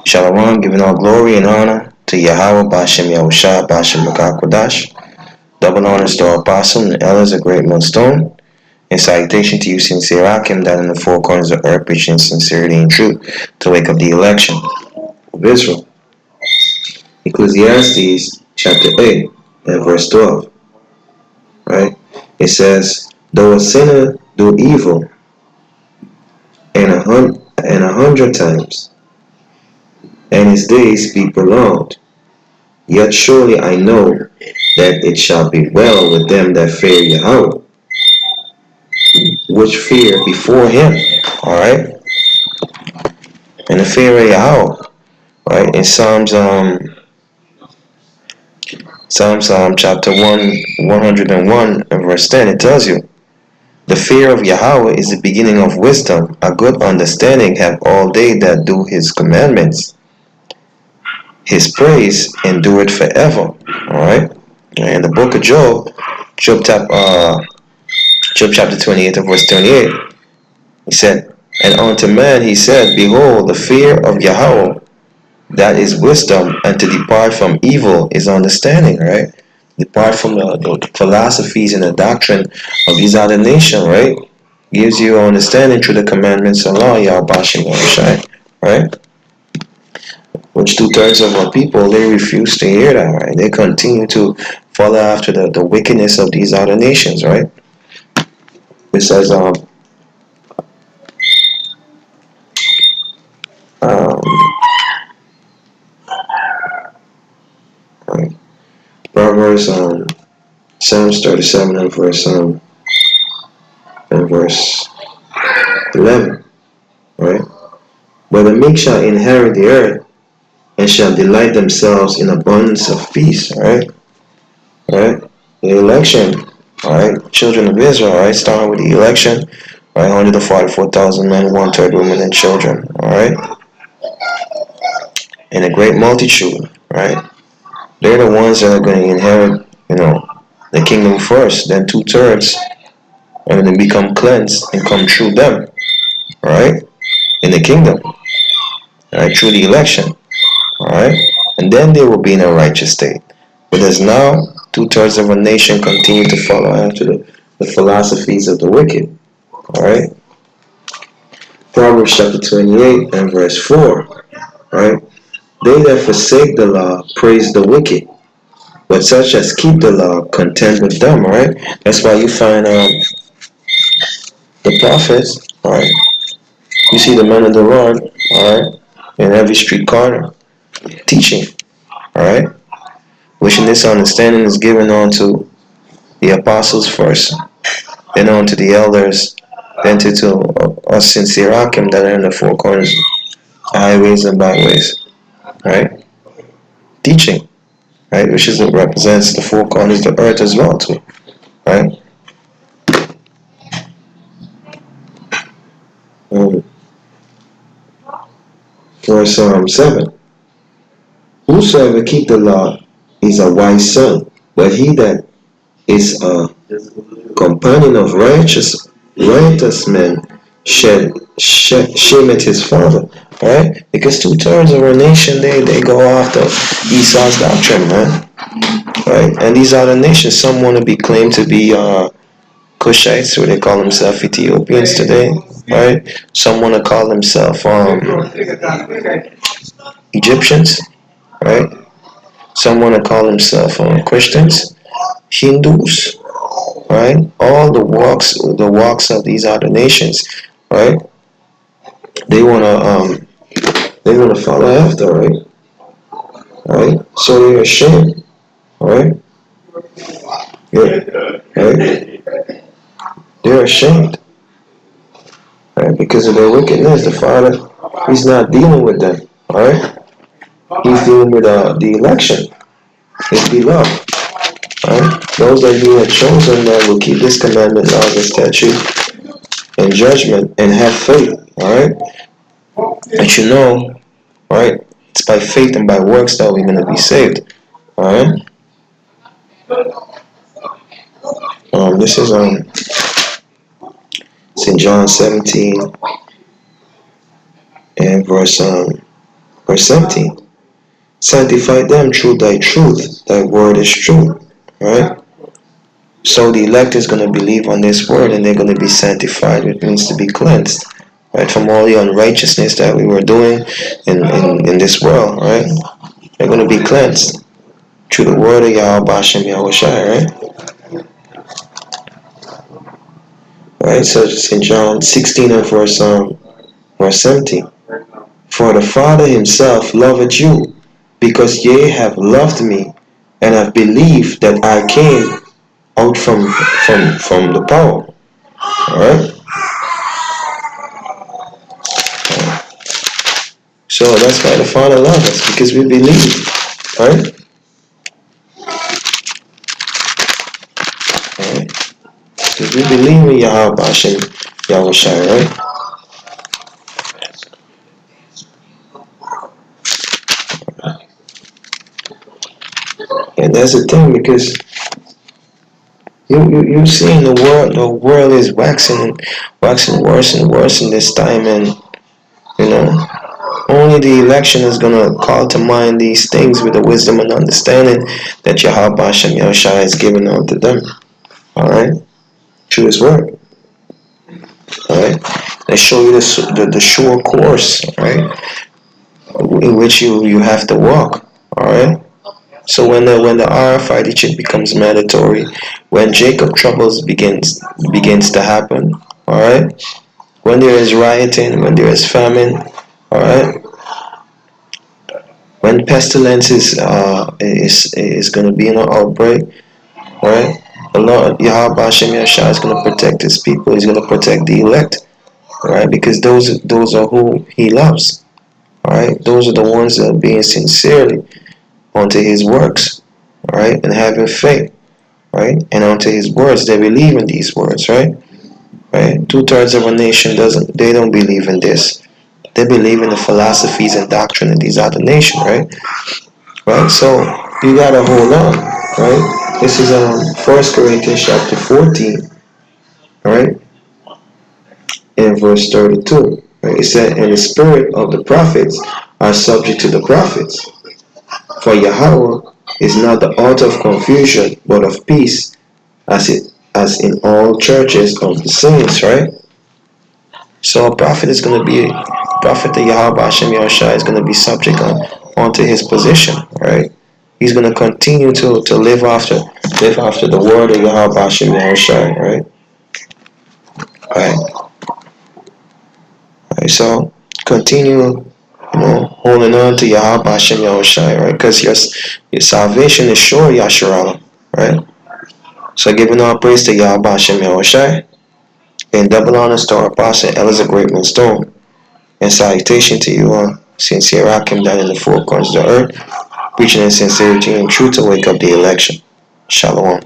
Shalom, giving all glory and honor to Yahweh Bashem Yahushua Bashem Makakwadash. Double honors to our apostle and the elders of Great Millstone. And salutation to you, sincere Akim, that in the four corners of earth preaching sincerity and truth to wake up the election of Israel. Ecclesiastes chapter 8 and verse 12. Right? It says, though a sinner do evil and a hundred times, and his days be prolonged, yet surely I know that it shall be well with them that fear Yahweh, which fear before him. Alright? And the fear of Yahweh. Right? In Psalms chapter 101 and verse 10, it tells you, the fear of Yahweh is the beginning of wisdom. A good understanding have all they that do his commandments. His praise endureth forever. Alright? And the book of Job chapter 28 and verse 28, he said, and unto man he said, behold, the fear of Yahweh, that is wisdom, and to depart from evil is understanding, right? Depart from the philosophies and the doctrine of these other nations, right? Gives you understanding through the commandments of Allah, Yahweh, right? Which 2/3 of our people, they refuse to hear that, right? They continue to follow after the wickedness of these other nations, right? It says, um, right? Proverbs, Psalms 37 and verse 11, right? But the meek shall inherit the earth and shall delight themselves in abundance of peace, right? Right? The election, alright, children of Israel, right? Starting with the election, right? 144,000 men, 1/3 women and children, alright? And a great multitude, right? They're the ones that are going to inherit, the kingdom first. Then 2/3 are going to become cleansed and come through them, right? In the kingdom, right? Through the election, alright? And then they will be in a righteous state. But as now, 2/3 of a nation continue to follow after the philosophies of the wicked, alright? Proverbs chapter 28 and verse 4, right? They that forsake the law praise the wicked, but such as keep the law contend with them, right? That's why you find the prophets, right? You see the men of the Lord, alright, in every street corner, teaching, alright? Wishing this understanding is given unto the apostles first, then on to the elders, then to us sincere Akim that are in the four corners, highways and byways, right? Teaching, right? Which is represents the four corners of the earth as well too, right? Verse 7. Whosoever keep the law is a wise son, but he that is a companion of righteous men shameth his father, right? Because 2/3 of our nation, they go after Esau's doctrine, man, right? And these other nations, some want to be claimed to be Cushites, who they call themselves Ethiopians today, right? Some want to call themselves Egyptians, right? Some want to call themselves Christians, Hindus, right? All the walks of these other nations, right? They wanna follow after, right? Right? So they're ashamed, right? Yeah, right? They're ashamed, right? Because of their wickedness. The Father, He's not dealing with them, all right? He's dealing with the election, His beloved, right? Those that He had chosen that will keep this commandment, laws, and statutes, and judgment, and have faith, all right? And right? It's by faith and by works that we're gonna be saved, all right? This is St. John 17 and verse Verse 17. Sanctify them through thy truth. Thy word is true. Right? So the elect is going to believe on this word and they're going to be sanctified, which means to be cleansed. Right? From all the unrighteousness that we were doing in this world. Right? They're going to be cleansed through the word of Yahweh Hashem Yahushai. Right? Right? So it's in John 16 and verse 17. For the Father himself loveth you, because ye have loved me, and have believed that I came out from the power. Alright? So that's why the Father loves us, because we believe. Right? Alright? Because we believe in Yahweh Hashem Yahushai, right? And that's the thing, because you seeing the world is waxing worse and worse in this time, and you know, only the election is gonna call to mind these things with the wisdom and understanding that Yahweh Hashem Yahushai has given unto them. Alright? Through his word. Alright? They show you the sure course, right? In which you have to walk. Alright? So when the RFID chip becomes mandatory, when Jacob troubles begins to happen, alright? When there is rioting, when there is famine, alright? When pestilence is going to be in an outbreak, right? The Lord Yahweh Hashem Yahshua is going to protect his people. He's going to protect the elect, right? Because those are who he loves, right? Those are the ones that are being sincerely onto his works, right? And having faith, right? And onto his words. They believe in these words, right? Right? 2/3 of a nation they don't believe in this. They believe in the philosophies and doctrine of these other nations, right? Right? So you gotta hold on, right? This is 1 Corinthians chapter 14, right? In verse 32. Right? It said, and the spirit of the prophets are subject to the prophets. For Yahweh is not the author of confusion, but of peace, as in all churches of the saints, right? So a prophet is going to be prophet of Yahweh Hashem Yahushua is going to be subject onto his position, right? He's going to continue to live after the word of Yahweh Hashem Yahushua, right? Right. So continue, holding on to Yahweh Hashem Yahushua, right? Because your salvation is sure, Yasharala, right? So giving all praise to Yahweh Hashem Yahushua, and double honors to our apostle Elizabeth Greatman Stone, and salutation to you, sincere Rakim down in the four corners of the earth, preaching in sincerity and truth to wake up the election. Shalom.